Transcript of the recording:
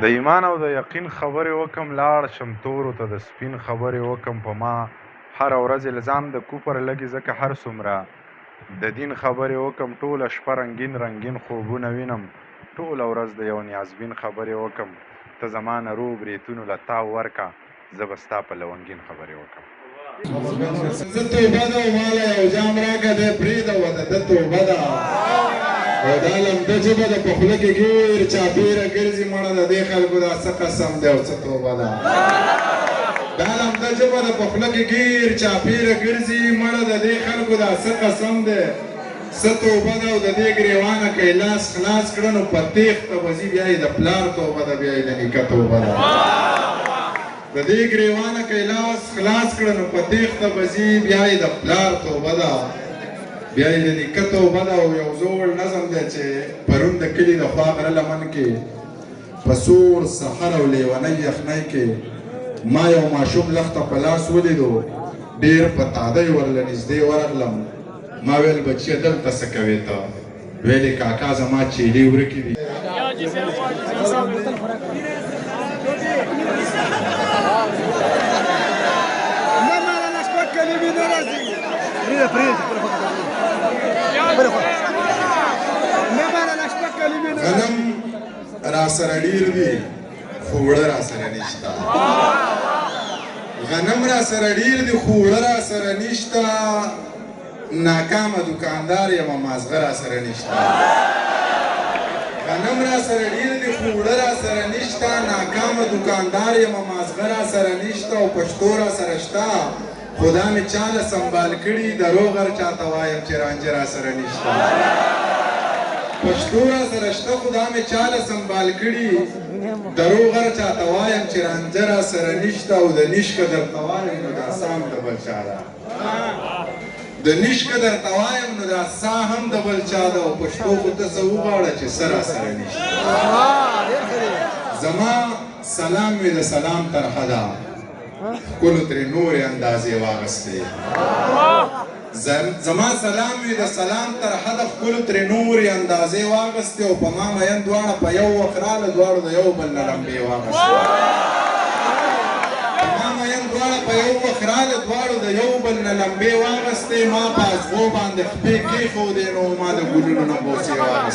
د ایمان او د یقین خبرې وکم لاړ شم تورو ته د سپین خبرې وکم په ما هره ورځ الزام د کفر لګي ځکه هر څومره د دین خبرې وکم ټوله شپه رنګین رنګین خوبونه وینم ټوله ورځ د یو نیازبین خبرې وکم ته زما نه رو بریتونو له تاو ورکه زه به ستا په لونګین خبرې وکم زه توبه ده ماله یو جام راکړه دی پرېږده وده ده توبه ده او دا لمده ژبه ده په خوله کې ګیر چاپېره ګرځي مړه د دې خلکو دا څه قسم دی او څه توبه ده دا لمده ژبه ده په خوله کې ګیر چاپېره ګرځي مړه د دې خلکو دا څه قسم دی څه توبه ده او د دې ګرېوانه که یې لاس خلاص کړه نو په تېښته به ځي بیا یې د پلار توبه ده بیا یې د نیکه توبه ده د دې ګرېوانه که یې لاس خلاص کړه نو په تېښته به ځي بیا یې د پلار توبه ده بیا یې د نیکه توبه ده او یو زوړ نظم دی چې پرون د کلي د خوا غره لمن کې په سور سحر او لیونۍ یخنۍ کې ما یو ماشوم لښته په لاس ولیدو ډېر په تادۍ ورله نږدې ورغلم ما ویل بچیه دلته څه کوې ته ویلې کاکا زما چیلې ورکې دي غنم را سره ډېر دي خو وړه را سره نشته غنم را سره ډېر دي خو وړه را سره نشته ناکامه دکاندار یم مازغه را سره نشته غنم را سره ډېر دي خو وړه را سره نشته ناکامه دکاندار یم مازغه را سره نشته او پښتو را سره شته خو دا مې چاله سنبال کړي دروغر چاته وایم چې رانجه را سره نشته پښتو را سره شته خو دا مې چاله سنبال کړي دروغر چاته وایم چې رانجه را سره نشته او د نشکه درته وایم نو دا سا هم د بل چا ده د نشکه درته وایم نو دا سا هم د بل چا ده او پښتو خو ته څه وغواړه چې څه را سره نشته زما سلام مې د سلام طرحه ده ښکلو ترې نورې اندازې واغستې زما سلام وي د سلام طرحه د ښکلو ترې نورې اندازې واغستې او په ما مین دواړه په یو وخت راله دواړو د یو بل نه لمبې واغستې په ما مین دواړه په یو وخت راله دواړو د یو بل نه لمبې واغستې ما په ازغو باندې خپې کېښودې نو ما د ګلونو نه بوسې واغستې